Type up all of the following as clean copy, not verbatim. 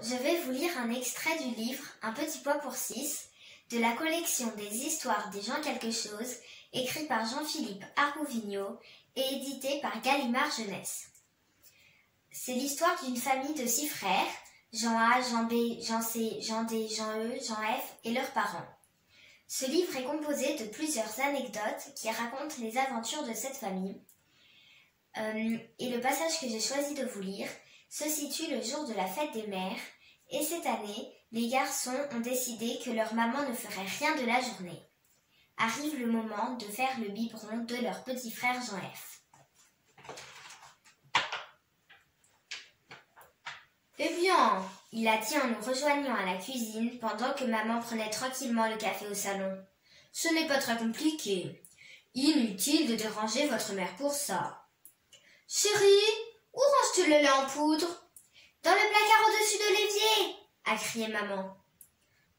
je vais vous lire un extrait du livre Un petit pois pour 6 de la collection des histoires des gens quelque chose, écrit par Jean-Philippe Argouvignaud et édité par Gallimard Jeunesse. C'est l'histoire d'une famille de 6 frères, Jean A, Jean B, Jean C, Jean D, Jean E, Jean F et leurs parents. Ce livre est composé de plusieurs anecdotes qui racontent les aventures de cette famille. Et le passage que j'ai choisi de vous lire se situe le jour de la fête des mères, et cette année, les garçons ont décidé que leur maman ne ferait rien de la journée. Arrive le moment de faire le biberon de leur petit frère Jean F. Eh bien, il a dit en nous rejoignant à la cuisine pendant que maman prenait tranquillement le café au salon. Ce n'est pas très compliqué. Inutile de déranger votre mère pour ça. Chérie, où ranges-tu le lait en poudre? Dans le placard au-dessus de l'évier, a crié maman.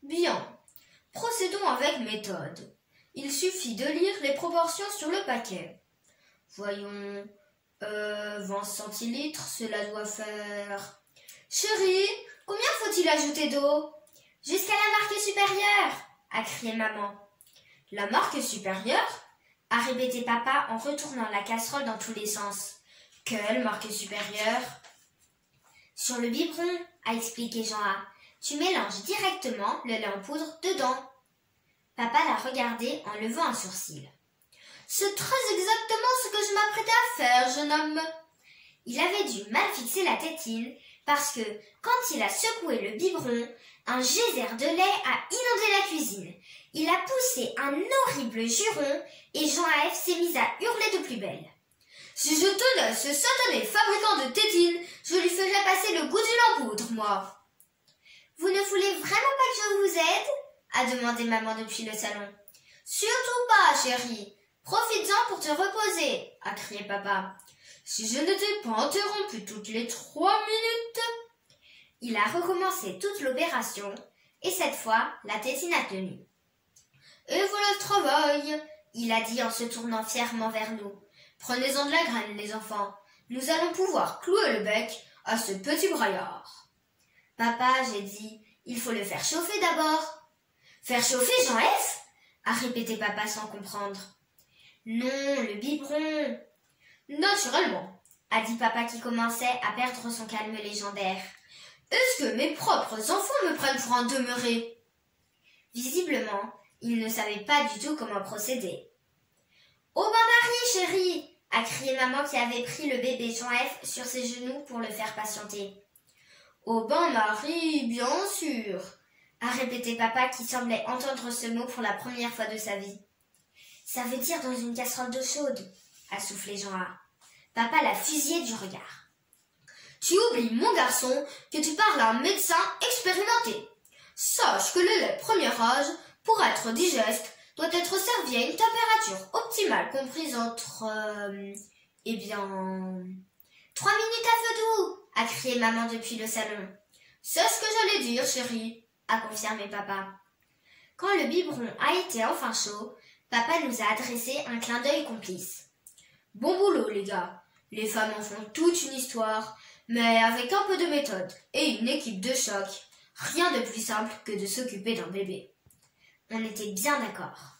Bien, procédons avec méthode. Il suffit de lire les proportions sur le paquet. Voyons, 20 centilitres, cela doit faire... Chérie, combien faut-il ajouter d'eau? Jusqu'à la marque supérieure, a crié maman. La marque supérieure? A répété papa en retournant la casserole dans tous les sens. Quelle marque supérieure? Sur le biberon, a expliqué Jean A. Tu mélanges directement le lait en poudre dedans. Papa l'a regardé en levant un sourcil. C'est très exactement ce que je m'apprêtais à faire, jeune homme. Il avait dû mal fixer la tétine parce que, quand il a secoué le biberon, un geyser de lait a inondé la cuisine. Il a poussé un horrible juron et Jean F s'est mis à hurler de plus belle. Si je tenais ce satané fabricant de tétines, je lui ferais passer le goût du lait en poudre, moi. Vous ne voulez vraiment pas que je vous aide? A demandé maman depuis le salon. Surtout pas, chérie. Profites-en pour te reposer, a crié papa. Si je n'étais pas interrompu toutes les 3 minutes. Il a recommencé toute l'opération, et cette fois, la tétine a tenu. Et voilà le travail, il a dit en se tournant fièrement vers nous. Prenez-en de la graine, les enfants. Nous allons pouvoir clouer le bec à ce petit braillard. Papa, j'ai dit, il faut le faire chauffer d'abord. Faire chauffer Jean F? A répété papa sans comprendre. Non, le biberon. Naturellement, a dit papa qui commençait à perdre son calme légendaire. Est-ce que mes propres enfants me prennent pour un demeuré? Visiblement, il ne savait pas du tout comment procéder. Oh bain-marie, chérie, a crié maman qui avait pris le bébé Jean F sur ses genoux pour le faire patienter. Au bain-marie, bien sûr, a répété papa qui semblait entendre ce mot pour la première fois de sa vie. Ça veut dire dans une casserole d'eau chaude, a soufflé Jean A. Papa l'a fusillé du regard. Tu oublies, mon garçon, que tu parles à un médecin expérimenté. Sache que le lait premier âge, pour être digeste, doit être servi à une température optimale comprise entre... 3 minutes à feu doux, a crié maman depuis le salon. C'est ce que j'allais dire, chérie, a confirmé papa. Quand le biberon a été enfin chaud, papa nous a adressé un clin d'œil complice. Bon boulot, les gars. Les femmes en font toute une histoire, mais avec un peu de méthode et une équipe de choc, rien de plus simple que de s'occuper d'un bébé. On était bien d'accord.